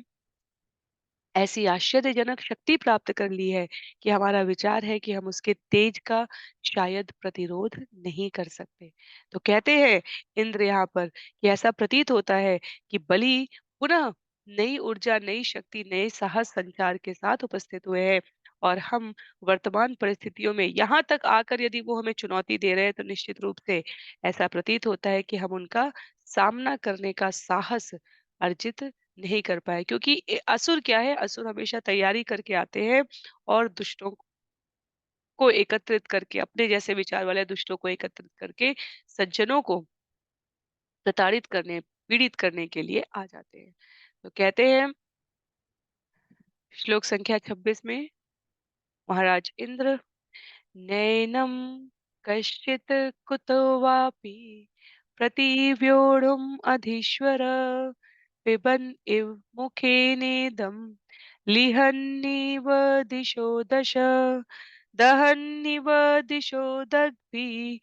ऐसी आश्चर्यजनक शक्ति प्राप्त कर ली है कि हमारा विचार है कि हम उसके तेज का शायद प्रतिरोध नहीं कर सकते। तो कहते हैं इंद्र यहाँ पर कि ऐसा प्रतीत होता है कि बलि पुनः नई ऊर्जा, नई शक्ति, नए साहस संचार के साथ उपस्थित हुए हैं और हम वर्तमान परिस्थितियों में यहाँ तक आकर यदि वो हमें चुनौती दे रहे हैं तो निश्चित रूप से ऐसा प्रतीत होता है कि हम उनका सामना करने का साहस अर्जित नहीं कर पाए, क्योंकि असुर क्या है, असुर हमेशा तैयारी करके आते हैं और दुष्टों को एकत्रित करके अपने जैसे विचार वाले दुष्टों को एकत्रित करके सज्जनों को प्रताड़ित करने, पीड़ित करने के लिए आ जाते हैं। तो कहते हैं श्लोक संख्या 26 में, महाराज इंद्र, नैनं कश्चित् कुतो वापि प्रतिव्योढुम् अधीश्वर पिबन् इव मुखेनेदं लिहन्निव दिशो दश दहन्निव दिशो दग्भिः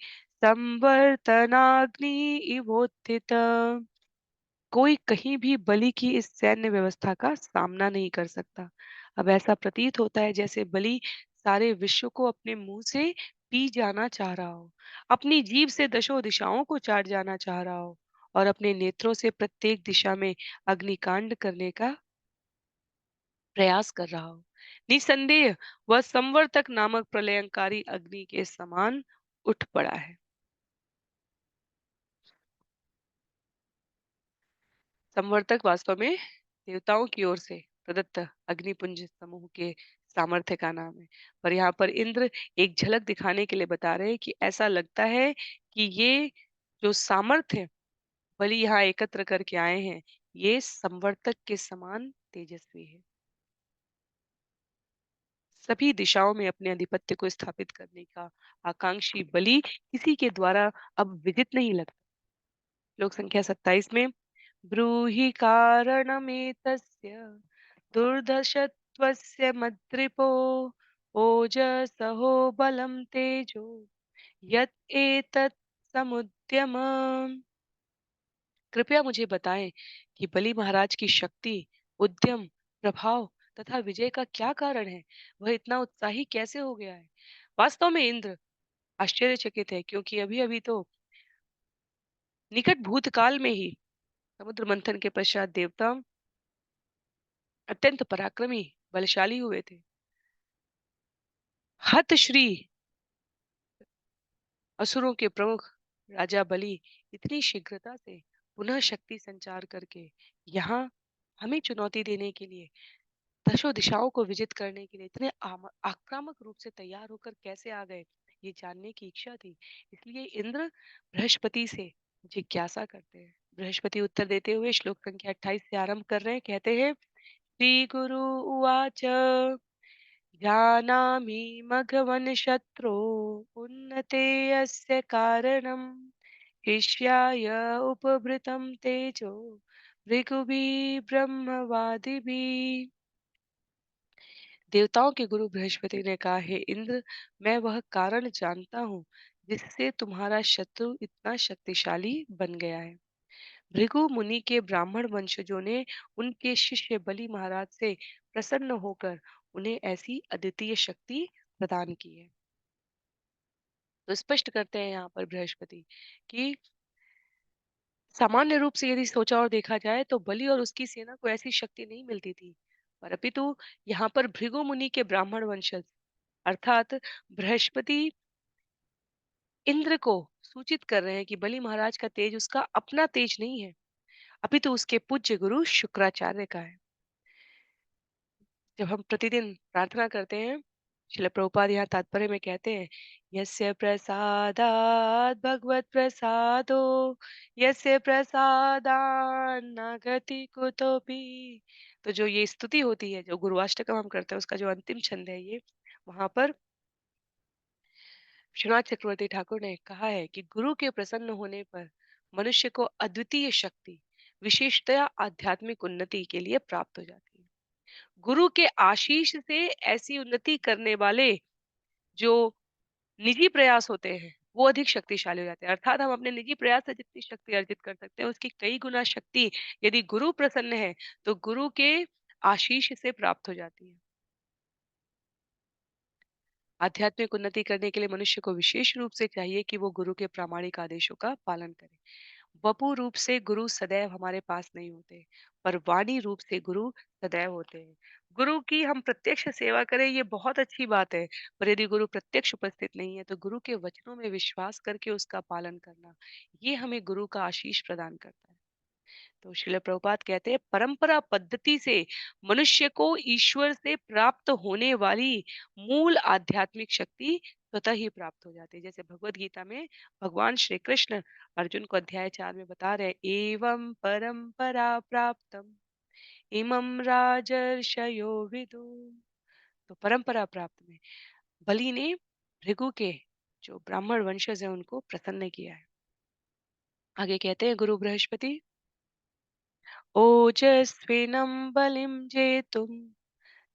संवर्तनाग्नि इवोत्थित। कोई कहीं भी बलि की इस सैन्य व्यवस्था का सामना नहीं कर सकता। अब ऐसा प्रतीत होता है जैसे बलि सारे विश्व को अपने मुंह से पी जाना चाह रहा हो, अपनी जीभ से दशों दिशाओं को चाट जाना चाह रहा हो और अपने नेत्रों से प्रत्येक दिशा में अग्निकांड करने का प्रयास कर रहा हो। निसंदेह वह संवर्तक नामक प्रलयंकारी अग्नि के समान उठ पड़ा है। संवर्तक वास्तव में देवताओं की ओर से प्रदत्त अग्निपुंज समूह के सामर्थ्य का नाम है। पर यहाँ पर इंद्र एक झलक दिखाने के लिए बता रहे हैं कि ऐसा लगता है कि ये जो सामर्थ्य बलि यहाँ एकत्र करके आए हैं, ये संवर्तक के समान तेजस्वी है। सभी दिशाओं में अपने आधिपत्य को स्थापित करने का आकांक्षी बलि किसी के द्वारा अब विदित नहीं लगता। श्लोक संख्या 27 में ब्रूहि कारणमेतस्य दुर्दशत्वस्य मद्रिपो ओजसहो बलं तेजो यत् एतत् समुद्यमम्। कृपया मुझे बताएं कि बलि महाराज की शक्ति, उद्यम, प्रभाव तथा विजय का क्या कारण है? वह इतना उत्साही कैसे हो गया है? वास्तव में इंद्र आश्चर्यचकित है, क्योंकि अभी-अभी तो निकट भूतकाल में ही समुद्र मंथन के पश्चात देवता अत्यंत पराक्रमी, बलशाली हुए थे। हतश्री असुरों के प्रमुख राजा बलि इतनी शीघ्रता से पुनः शक्ति संचार करके यहाँ हमें चुनौती देने के लिए, दशों दिशाओं को विजित करने के लिए इतने आक्रामक रूप से तैयार होकर कैसे आ गए, ये जानने की इच्छा थी। इसलिए इंद्र बृहस्पति से जिज्ञासा करते हैं। बृहस्पति उत्तर देते हुए श्लोक संख्या 28 से आरंभ कर रहे हैं। कहते हैं, श्री गुरु उवाच जानामि मघवन् शत्रो उन्नते अस्य कारणम् शिष्याय उपभृतं तेजो भृगुभिः ब्रह्मवादिभिः। देवताओं के गुरु बृहस्पति ने कहा, हे इंद्र, मैं वह कारण जानता हूँ जिससे तुम्हारा शत्रु इतना शक्तिशाली बन गया है। भृगु मुनि के ब्राह्मण वंशजों ने उनके शिष्य बलि महाराज से प्रसन्न होकर उन्हें ऐसी अद्वितीय शक्ति प्रदान की है। तो स्पष्ट करते हैं यहाँ पर बृहस्पति कि सामान्य रूप से यदि सोचा और देखा जाए तो बलि और उसकी सेना को ऐसी शक्ति नहीं मिलती थी, पर अपितु यहाँ पर भृगु मुनि के ब्राह्मण वंशज अर्थात बृहस्पति इंद्र को सूचित कर रहे हैं कि बलि महाराज का तेज उसका अपना तेज नहीं है, अपितु उसके पूज्य गुरु शुक्राचार्य का है। जब हम प्रतिदिन प्रार्थना करते हैं, श्रील प्रभुपाद यहाँ तात्पर्य में कहते हैं, यस्य प्रसादात् भगवत प्रसादो यस्य प्रसादान्न गति कुतोपि। तो जो ये स्तुति होती है, जो गुरुवाष्टकम हम करते हैं, उसका जो अंतिम छंद है ये, वहां पर विश्वनाथ चक्रवर्ती ठाकुर ने कहा है कि गुरु के प्रसन्न होने पर मनुष्य को अद्वितीय शक्ति, विशेषतया आध्यात्मिक उन्नति के लिए प्राप्त हो जाती है। गुरु के आशीष से ऐसी उन्नति करने वाले जो निजी प्रयास होते हैं, वो अधिक शक्तिशाली हो जाते हैं। अर्थात हम अपने निजी प्रयास से जितनी शक्ति अर्जित कर सकते हैं, उसकी कई गुना शक्ति यदि गुरु प्रसन्न है, तो गुरु के आशीष से प्राप्त हो जाती है। आध्यात्मिक उन्नति करने के लिए मनुष्य को विशेष रूप से चाहिए कि वो गुरु के प्रामाणिक आदेशों का पालन करे। वपु रूप से गुरु सदैव हमारे पास नहीं होते, पर वाणी रूप से गुरु सदैव होते हैं। गुरु की हम प्रत्यक्ष सेवा करें, ये बहुत अच्छी बात है, पर यदि गुरु प्रत्यक्ष उपस्थित नहीं है तो गुरु के वचनों में विश्वास करके उसका पालन करना, ये हमें गुरु का आशीष प्रदान करता है। तो श्रील प्रभुपाद कहते हैं, परंपरा पद्धति से मनुष्य को ईश्वर से प्राप्त होने वाली मूल आध्यात्मिक शक्ति स्वतः ही प्राप्त हो जाती है। जैसे भगवत गीता में भगवान श्री कृष्ण अर्जुन को अध्याय 4 में बता रहे हैं, एवं परंपरा प्राप्तम इमं राजर्षयो विदु। तो परंपरा प्राप्त में बलि ने भृगु के जो ब्राह्मण वंशज है उनको प्रसन्न किया है। आगे कहते हैं गुरु बृहस्पति, ओजस्विनं बलिं जेतुं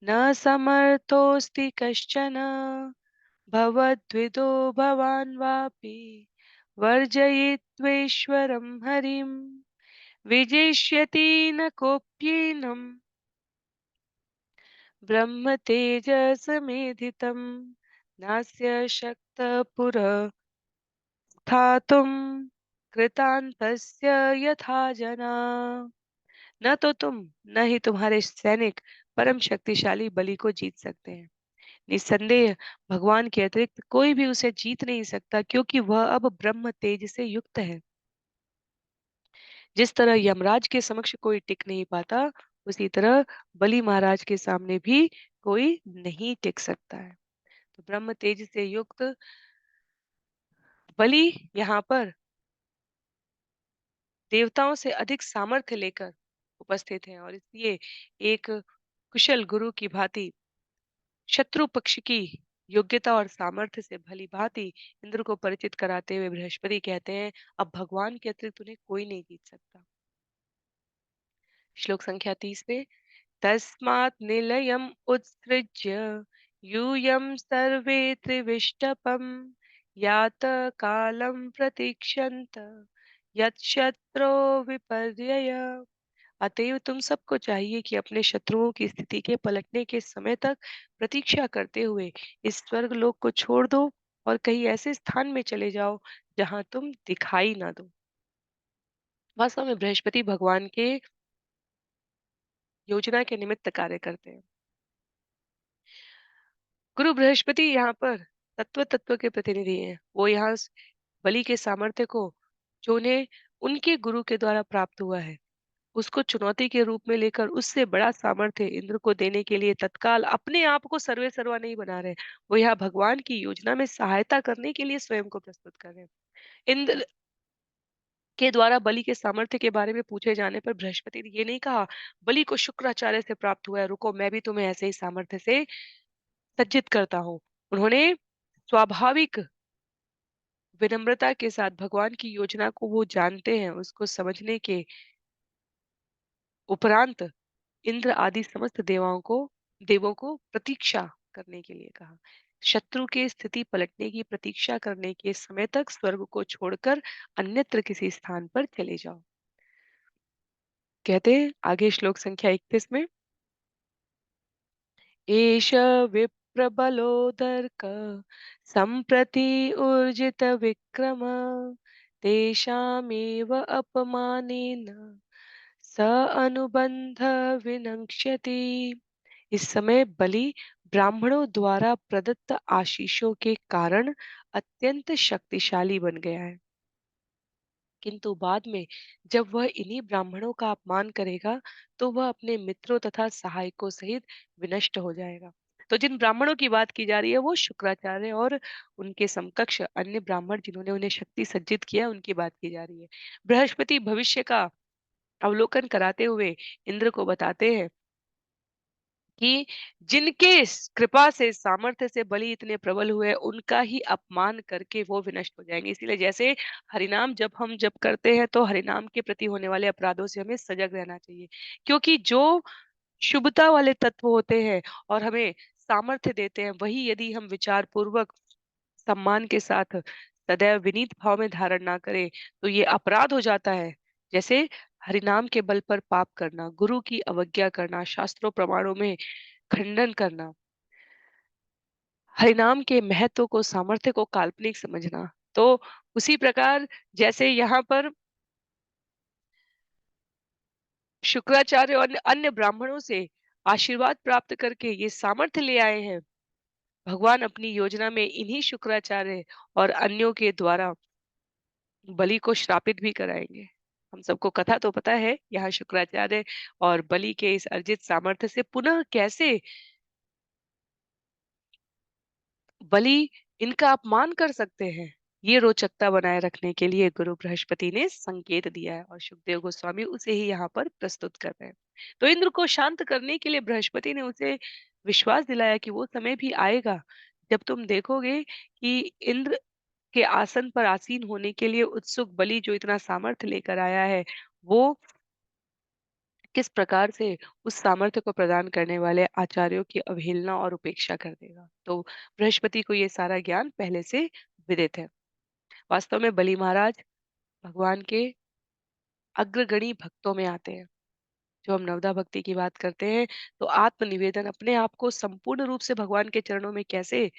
न समर्थोऽस्ति कश्चन भवद्विदो भवान् वापि वर्जयित्वेश्वरं हरिं विजिष्यति न कोऽप्येनं ब्रह्म तेजसमेधितं नास्य शक्तः पुरः स्थातुं कृतान्तस्य यथा जना। न तो तुम, न ही तुम्हारे सैनिक परम शक्तिशाली बलि को जीत सकते हैं। निस्संदेह भगवान के अतिरिक्त कोई भी उसे जीत नहीं सकता, क्योंकि वह अब ब्रह्म तेज से युक्त है। जिस तरह यमराज के समक्ष कोई टिक नहीं पाता, उसी तरह बलि महाराज के सामने भी कोई नहीं टिक सकता है। तो ब्रह्म तेज से युक्त बलि यहाँ पर देवताओं से अधिक सामर्थ्य लेकर उपस्थित हैं, और इसलिए एक कुशल गुरु की भांति शत्रु पक्ष की योग्यता और सामर्थ्य से भली भांति इंद्र को परिचित कराते हुए बृहस्पति कहते हैं, अब भगवान के अतिरिक्त उन्हें कोई नहीं जीत सकता। श्लोक संख्या 30 पे, तस्मात् निलयम् उत्सृज्य यूयं सर्वे त्रिविष्टपम् यात कालं प्रतीक्षन्त यच्छत्रो विपर्यय। अतएव तुम सबको चाहिए कि अपने शत्रुओं की स्थिति के पलटने के समय तक प्रतीक्षा करते हुए इस स्वर्ग लोक को छोड़ दो और कहीं ऐसे स्थान में चले जाओ जहां तुम दिखाई ना दो। वास्तव में बृहस्पति भगवान के योजना के निमित्त कार्य करते हैं। गुरु बृहस्पति यहाँ पर तत्व तत्व के प्रतिनिधि हैं। वो यहाँ बलि के सामर्थ्य को, जो उन्हें उनके गुरु के द्वारा प्राप्त हुआ है, उसको चुनौती के रूप में लेकर उससे बड़ा सामर्थ्य इंद्र को देने के लिए तत्काल अपने आप को सर्वे सर्वा नहीं बना रहे। वो यहाँ भगवान की योजना में सहायता करने के लिए स्वयं को प्रस्तुत कर रहे हैं। इंद्र के द्वारा बलि के सामर्थ्य के बारे में पूछे जाने पर बृहस्पति ने ये नहीं कहा, बलि को शुक्राचार्य से प्राप्त हुआ है, रुको मैं भी तुम्हें ऐसे ही सामर्थ्य से सज्जित करता हूँ। उन्होंने स्वाभाविक विनम्रता के साथ भगवान की योजना को वो जानते हैं, उसको समझने के उपरांत इंद्र आदि समस्त देवों को प्रतीक्षा करने के लिए कहा। शत्रु के स्थिति पलटने की प्रतीक्षा करने के समय तक स्वर्ग को छोड़कर अन्यत्र किसी स्थान पर चले जाओ। कहते हैं आगे श्लोक संख्या 31 में, एष विप्रबलोदर्क सम्प्रति ऊर्जित विक्रम तेषामेव अपमानेन स अनुबंध विनक्ष्यति। इस समय बलि ब्राह्मणों द्वारा प्रदत्त आशीषों के कारण अत्यंत शक्तिशाली बन गया है, किंतु बाद में जब वह इन्हीं ब्राह्मणों का अपमान करेगा तो वह अपने मित्रों तथा सहायकों सहित विनष्ट हो जाएगा। तो जिन ब्राह्मणों की बात की जा रही है वो शुक्राचार्य और उनके समकक्ष अन्य ब्राह्मण जिन्होंने उन्हें शक्ति सज्जित किया, उनकी बात की जा रही है। बृहस्पति भविष्य का अवलोकन कराते हुए इंद्र को बताते हैं कि जिनके कृपा से सामर्थ्य से बलि इतने प्रबल हुए, उनका ही अपमान करके वो विनष्ट हो जाएंगे। इसीलिए जैसे हरिनाम जब हम जप करते हैं तो हरिनाम के प्रति होने वाले अपराधों से हमें सजग रहना चाहिए, क्योंकि जो शुभता वाले तत्व होते हैं और हमें सामर्थ्य देते हैं, वही यदि हम विचार पूर्वक सम्मान के साथ सदैव विनीत भाव में धारण ना करें तो ये अपराध हो जाता है। जैसे हरिनाम के बल पर पाप करना, गुरु की अवज्ञा करना, शास्त्रों प्रमाणों में खंडन करना, हरिनाम के महत्व को, सामर्थ्य को काल्पनिक समझना। तो उसी प्रकार जैसे यहाँ पर शुक्राचार्य और अन्य ब्राह्मणों से आशीर्वाद प्राप्त करके ये सामर्थ्य ले आए हैं, भगवान अपनी योजना में इन्हीं शुक्राचार्य और अन्यों के द्वारा बलि को श्रापित भी कराएंगे। हम सबको कथा तो पता है यहाँ शुक्राचार्य और बलि के इस अर्जित सामर्थ्य से पुनः कैसे बलि इनका अपमान कर सकते हैं। ये रोचकता बनाए रखने के लिए गुरु बृहस्पति ने संकेत दिया है और सुखदेव गोस्वामी उसे ही यहाँ पर प्रस्तुत कर रहे हैं। तो इंद्र को शांत करने के लिए बृहस्पति ने उसे विश्वास दिलाया कि वो समय भी आएगा जब तुम देखोगे कि इंद्र के आसन पर आसीन होने के लिए उत्सुक बलि जो इतना सामर्थ्य लेकर आया है, वो किस प्रकार से उस सामर्थ्य को प्रदान करने वाले आचार्यों की अवहेलना और उपेक्षा कर देगा। तो बृहस्पति को ये सारा ज्ञान पहले से विदित है। वास्तव में बलि महाराज भगवान के अग्रगणी भक्तों में आते हैं। जो हम नवदा भक्ति की बात करते हैं तो आत्मनिवेदन, अपने आप को संपूर्ण रूप से भगवान के चरणों में कैसे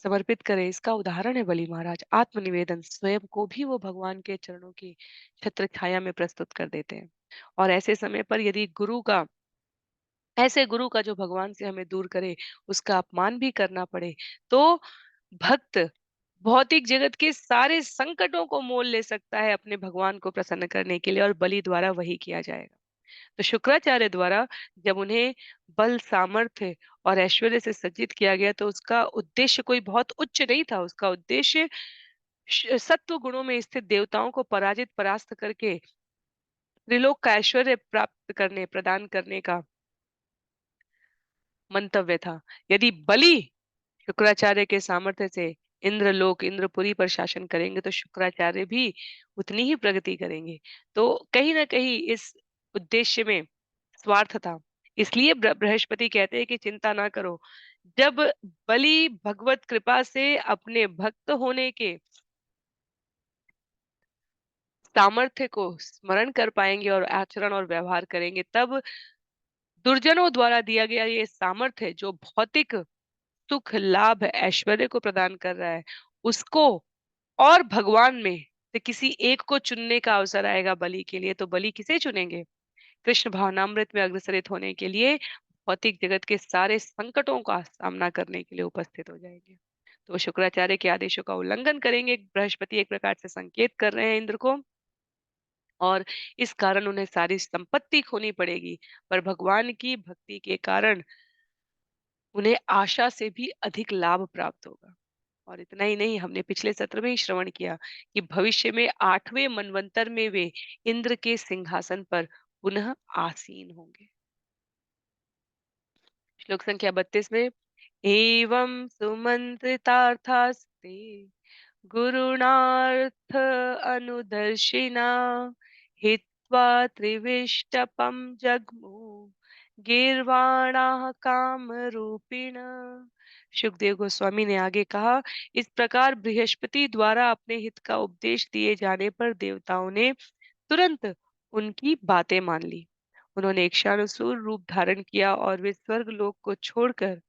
समर्पित करें, इसका उदाहरण है बलि महाराज। आत्मनिवेदन, स्वयं को भी वो भगवान के चरणों की छत्र छाया में प्रस्तुत कर देते हैं। और ऐसे समय पर यदि गुरु का ऐसे गुरु का जो भगवान से हमें दूर करे, उसका अपमान भी करना पड़े, तो भक्त भौतिक जगत के सारे संकटों को मोल ले सकता है अपने भगवान को प्रसन्न करने के लिए, और बलि द्वारा वही किया जाएगा। तो शुक्राचार्य द्वारा जब उन्हें बल, सामर्थ्य और ऐश्वर्य से सज्जित किया गया, तो उसका उद्देश्य कोई बहुत उच्च नहीं था। उसका उद्देश्य सत्व गुणों में स्थित देवताओं को परास्त करके त्रिलोक का ऐश्वर्य प्राप्त करने प्रदान करने का मंतव्य था। यदि बलि शुक्राचार्य के सामर्थ्य से इंद्रलोक, इंद्रपुरी पर शासन करेंगे, तो शुक्राचार्य भी उतनी ही प्रगति करेंगे। तो कहीं न कहीं इस उद्देश्य में स्वार्थ था। इसलिए बृहस्पति कहते हैं कि चिंता ना करो। जब बलि भगवत कृपा से अपने भक्त होने के सामर्थ्य को स्मरण कर पाएँगे और आचरण और व्यवहार करेंगे, तब दुर्जनों द्वारा दिया गया ये सामर्थ्य जो भौतिक सुख, लाभ, ऐश्वर्य को प्रदान कर रहा है, उसको और भगवान में से किसी एक को चुनने का अवसर आएगा बलि के लिए, तो बलि किसे चुनेंगे? कृष्ण भावनामृत में अग्रसरित होने के लिए, भौतिक जगत के सारे संकटों का सामना करने के लिए उपस्थित हो जाएंगे। तो शुक्राचार्य के आदेशों का उल्लंघन करेंगे, बृहस्पति एक प्रकार से संकेत कर रहे हैं इंद्र को, और इस कारण उन्हें सारी संपत्ति खोनी पड़ेगी। पर भगवान की भक्ति के कारण उन्हें आशा से भी अधिक लाभ प्राप्त होगा। और इतना ही नहीं, हमने पिछले सत्र में ही श्रवण किया कि भविष्य में 8वें मनवंतर में वे इंद्र के सिंहासन पर पुनः आसीन होंगे। श्लोक संख्या 32 में, एवं सुमंत्रितार्थास्ते गुरुणार्थ अनुदर्शिना हित्वा त्रिविष्टपं जग्मु गीर्वाणाः कामरूपिण। सुखदेव गोस्वामी ने आगे कहा, इस प्रकार बृहस्पति द्वारा अपने हित का उपदेश दिए जाने पर देवताओं ने तुरंत उनकी बातें मान ली। उन्होंने इच्छानुसार रूप धारण किया और वे स्वर्ग लोक को छोड़कर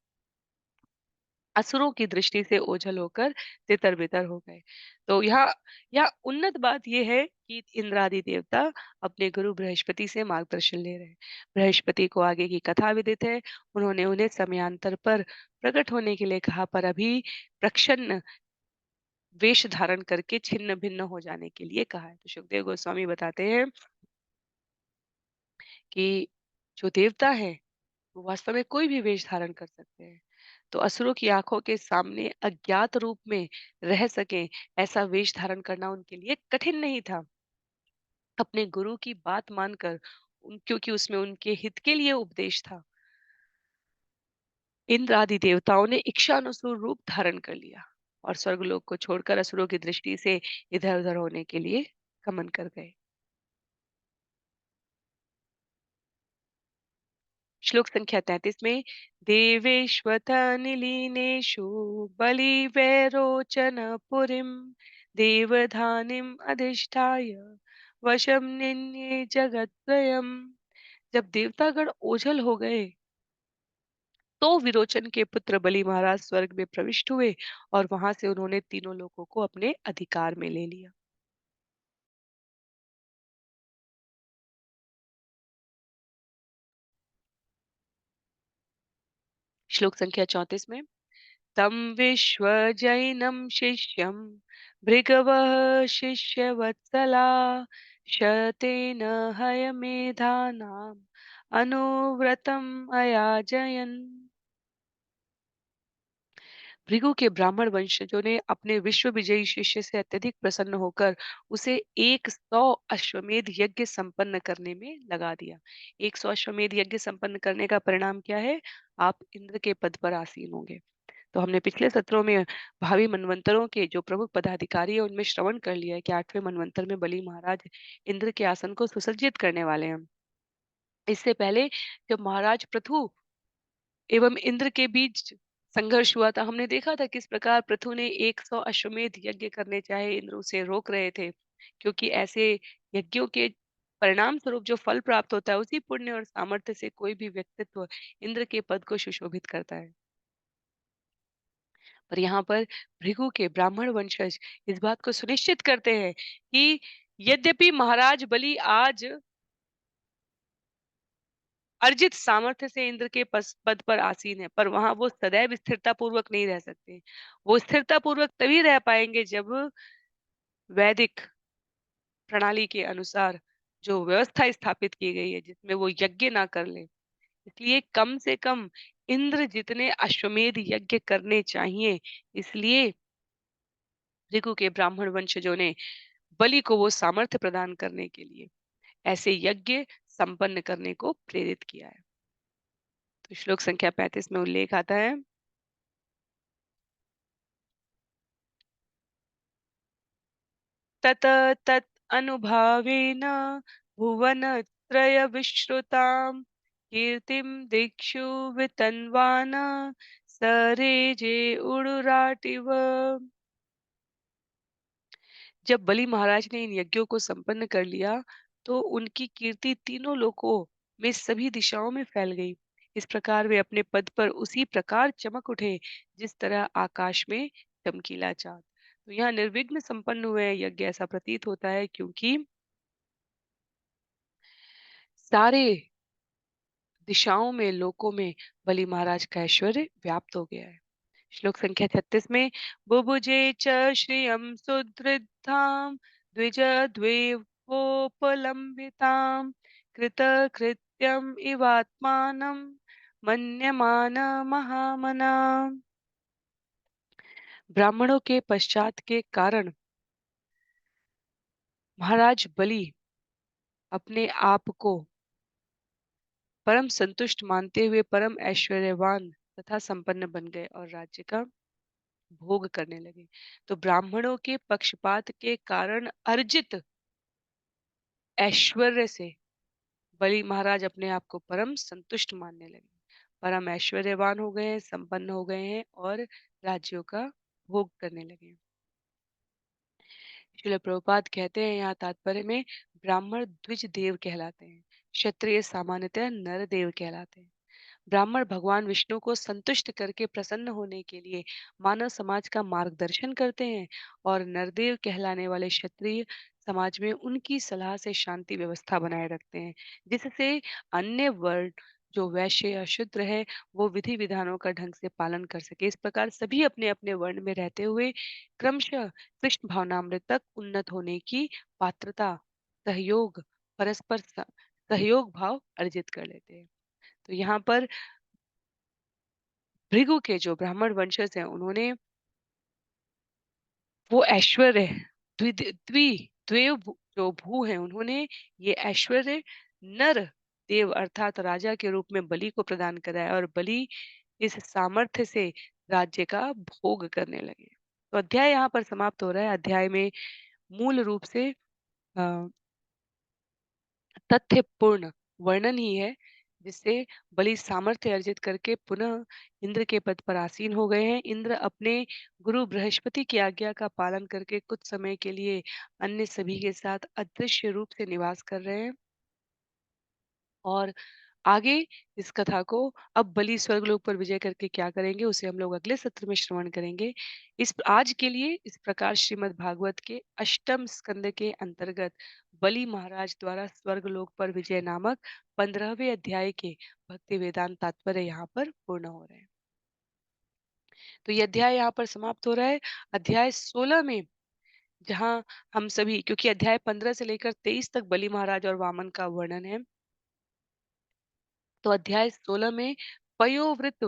असुरों की दृष्टि से ओझल होकर तितर-बितर हो गए। तो यहाँ यहाँ उन्नत बात यह है कि इंद्रादि देवता अपने गुरु बृहस्पति से मार्गदर्शन ले रहे हैं। बृहस्पति को आगे की कथा विदित है। उन्होंने उन्हें समयांतर पर प्रकट होने के लिए कहा, पर अभी प्रच्छन्न वेश धारण करके छिन्न-भिन्न हो जाने के लिए कहा है। तो सुखदेव गोस्वामी बताते हैं कि जो देवता है, वो वास्तव में कोई भी वेश धारण कर सकते हैं। तो असुरों की आंखों के सामने अज्ञात रूप में रह सकें, ऐसा वेश धारण करना उनके लिए कठिन नहीं था। अपने गुरु की बात मानकर क्योंकि उसमें उनके हित के लिए उपदेश था, इंद्र आदि देवताओं ने इच्छानुसार रूप धारण कर लिया और स्वर्गलोक को छोड़कर असुरों की दृष्टि से इधर उधर होने के लिए गमन कर गए। श्लोक संख्या 33 में, देवेश्वत निलीनेषु बलिवैरोचन पुरीं देवधानिम अधिष्ठाय वशम निन्ये जगत्त्रयम्। जब देवतागण ओझल हो गए, तो विरोचन के पुत्र बलि महाराज स्वर्ग में प्रविष्ट हुए और वहां से उन्होंने तीनों लोकों को अपने अधिकार में ले लिया। श्लोक संख्या 34 में, तं विश्वजैनं शिष्यं भृगवः शिष्यवत्सला शतेन हयमेधानाम् अनुव्रतम् अयाजयन्। भृगु के ब्राह्मण वंशजों ने अपने विश्व विजयी शिष्य से अत्यधिक प्रसन्न होकर उसे 100 अश्वमेध यज्ञ संपन्न करने में लगा दिया। 100 अश्वमेध यज्ञ संपन्न करने का परिणाम क्या है? आप इंद्र के पद पर आसीन होंगे। तो हमने पिछले सत्रों में भावी मनवंतरों के जो प्रमुख पदाधिकारी है उनमें श्रवण कर लिया है कि 8वें मनवंतर में बलि महाराज इंद्र के आसन को सुसज्जित करने वाले हैं। इससे पहले जब महाराज पृथु एवं इंद्र के बीच संघर्ष हुआ था, हमने देखा था किस प्रकार पृथु ने 100 अश्वमेध यज्ञ करने चाहे, इंद्र उसे रोक रहे थे, क्योंकि ऐसे यज्ञों के परिणाम स्वरूप जो फल प्राप्त होता है, उसी पुण्य और सामर्थ्य से कोई भी व्यक्तित्व इंद्र के पद को सुशोभित करता है। पर यहाँ पर भृगु के ब्राह्मण वंशज इस बात को सुनिश्चित करते हैं कि यद्यपि महाराज बलि आज अर्जित सामर्थ्य से इंद्र के पद पर आसीन है, पर वहां वो सदैव स्थिरता पूर्वक नहीं रह सकते। वो स्थिरता पूर्वक तभी रह पाएंगे जब वैदिक प्रणाली के अनुसार जो व्यवस्था स्थापित की गई है, जिसमें वो यज्ञ ना कर ले। इसलिए कम से कम इंद्र जितने अश्वमेध यज्ञ करने चाहिए, इसलिए भृगु के ब्राह्मण वंशजों ने बलि को वो सामर्थ्य प्रदान करने के लिए ऐसे यज्ञ संपन्न करने को प्रेरित किया है। तो श्लोक संख्या 35 में उल्लेख आता है, तत तत् अनुभावेन भुवन त्रय विश्रुताम कीर्तिम दिक्षु वितन्वान सरेजे उड़ुराटिव। जब बलि महाराज ने इन यज्ञों को संपन्न कर लिया, तो उनकी कीर्ति तीनों लोकों में सभी दिशाओं में फैल गई। इस प्रकार वे अपने पद पर उसी प्रकार चमक उठे जिस तरह आकाश में चमकीला चाँद। तो यहाँ निर्विघ्न संपन्न हुए यज्ञ ऐसा प्रतीत होता है, क्योंकि सारे दिशाओं में लोकों में बलि महाराज का ऐश्वर्य व्याप्त हो गया है। श्लोक संख्या 36 में, बुभुजे च श्रियं सुदृढ़ां द्विज द्वेवोपलम्बितां कृतकृत्यम् इवात्मानं मन्यमान महामना। ब्राह्मणों के पश्चात के कारण महाराज बलि अपने आप को परम संतुष्ट मानते हुए परम ऐश्वर्यवान तथा संपन्न बन गए और राज्य का भोग करने लगे। तो ब्राह्मणों के पक्षपात के कारण अर्जित ऐश्वर्य से बलि महाराज अपने आप को परम संतुष्ट मानने लगे, परम ऐश्वर्यवान हो गए हैं, संपन्न हो गए हैं और राज्यों का भोग करने लगे। श्रील प्रभुपाद कहते हैं यहाँ तात्पर्य में, ब्राह्मण द्विज देव कहलाते हैं, क्षत्रिय सामान्यतः नर देव कहलाते हैं। ब्राह्मण भगवान विष्णु को संतुष्ट करके प्रसन्न होने के लिए मानव समाज का मार्गदर्शन करते हैं, और नरदेव कहलाने वाले क्षत्रिय समाज में उनकी सलाह से शांति व्यवस्था बनाए रखते हैं, जिससे अन्य वर्ण जो वैश्य या शूद्र है वो विधि विधानों का ढंग से पालन कर सके। इस प्रकार सभी अपने अपने वर्ण में रहते हुए क्रमशः कृष्ण भावनामृत तक उन्नत होने की पात्रता, सहयोग, परस्पर सहयोग भाव अर्जित कर लेते हैं। तो यहाँ पर भृगु के जो ब्राह्मण वंशज हैं, उन्होंने वो ऐश्वर्य जो भू हैं, उन्होंने ये ऐश्वर्य नर देव अर्थात राजा के रूप में बलि को प्रदान करा है, और बलि इस सामर्थ्य से राज्य का भोग करने लगे। तो अध्याय यहाँ पर समाप्त हो रहा है। अध्याय में मूल रूप से अ, तथ्यपूर्ण वर्णन ही है, जिससे बलि सामर्थ्य अर्जित करके पुनः इंद्र के पद पर आसीन हो गए हैं। इंद्र अपने गुरु बृहस्पति की आज्ञा का पालन करके कुछ समय के लिए अन्य सभी के साथ अदृश्य रूप से निवास कर रहे हैं, और आगे इस कथा को अब बलि स्वर्गलोक पर विजय करके क्या करेंगे, उसे हम लोग अगले सत्र में श्रवण करेंगे। इस आज के लिए इस प्रकार श्रीमद् भागवत के अष्टम स्कंद के अंतर्गत बलि महाराज द्वारा स्वर्गलोक पर विजय नामक 15वें अध्याय के भक्ति वेदांत तात्पर्य यहाँ पर पूर्ण हो रहे हैं। तो ये अध्याय यहाँ पर समाप्त हो रहा है। अध्याय 16 में जहाँ हम सभी, क्योंकि अध्याय 15 से लेकर 23 तक बलि महाराज और वामन का वर्णन है, तो अध्याय 16 में पयोवृत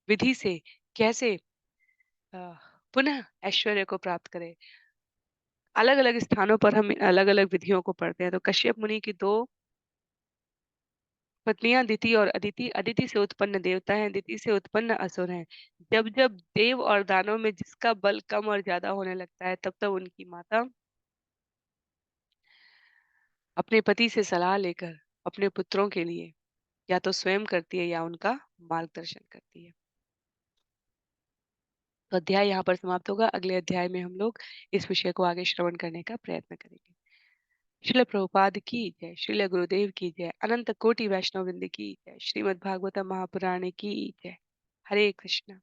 विधि से कैसे अ, पुनः ऐश्वर्य को प्राप्त करें। अलग अलग स्थानों पर हम अलग अलग विधियों को पढ़ते हैं। तो कश्यप मुनि की दो पत्नियां दिति और अदिति, अदिति से उत्पन्न देवता हैं, दिति से उत्पन्न असुर हैं। जब जब देव और दानव में जिसका बल कम और ज्यादा होने लगता है, तब तब उनकी माता अपने पति से सलाह लेकर अपने पुत्रों के लिए या तो स्वयं करती है या उनका मार्गदर्शन करती है। तो अध्याय यहाँ पर समाप्त होगा। अगले अध्याय में हम लोग इस विषय को आगे श्रवण करने का प्रयत्न करेंगे। श्रील प्रभुपाद की जय, श्रील गुरुदेव की जय, अनंत कोटि वैष्णव वृंद की जय, श्रीमद् भागवत महापुराण की जय। हरे कृष्ण।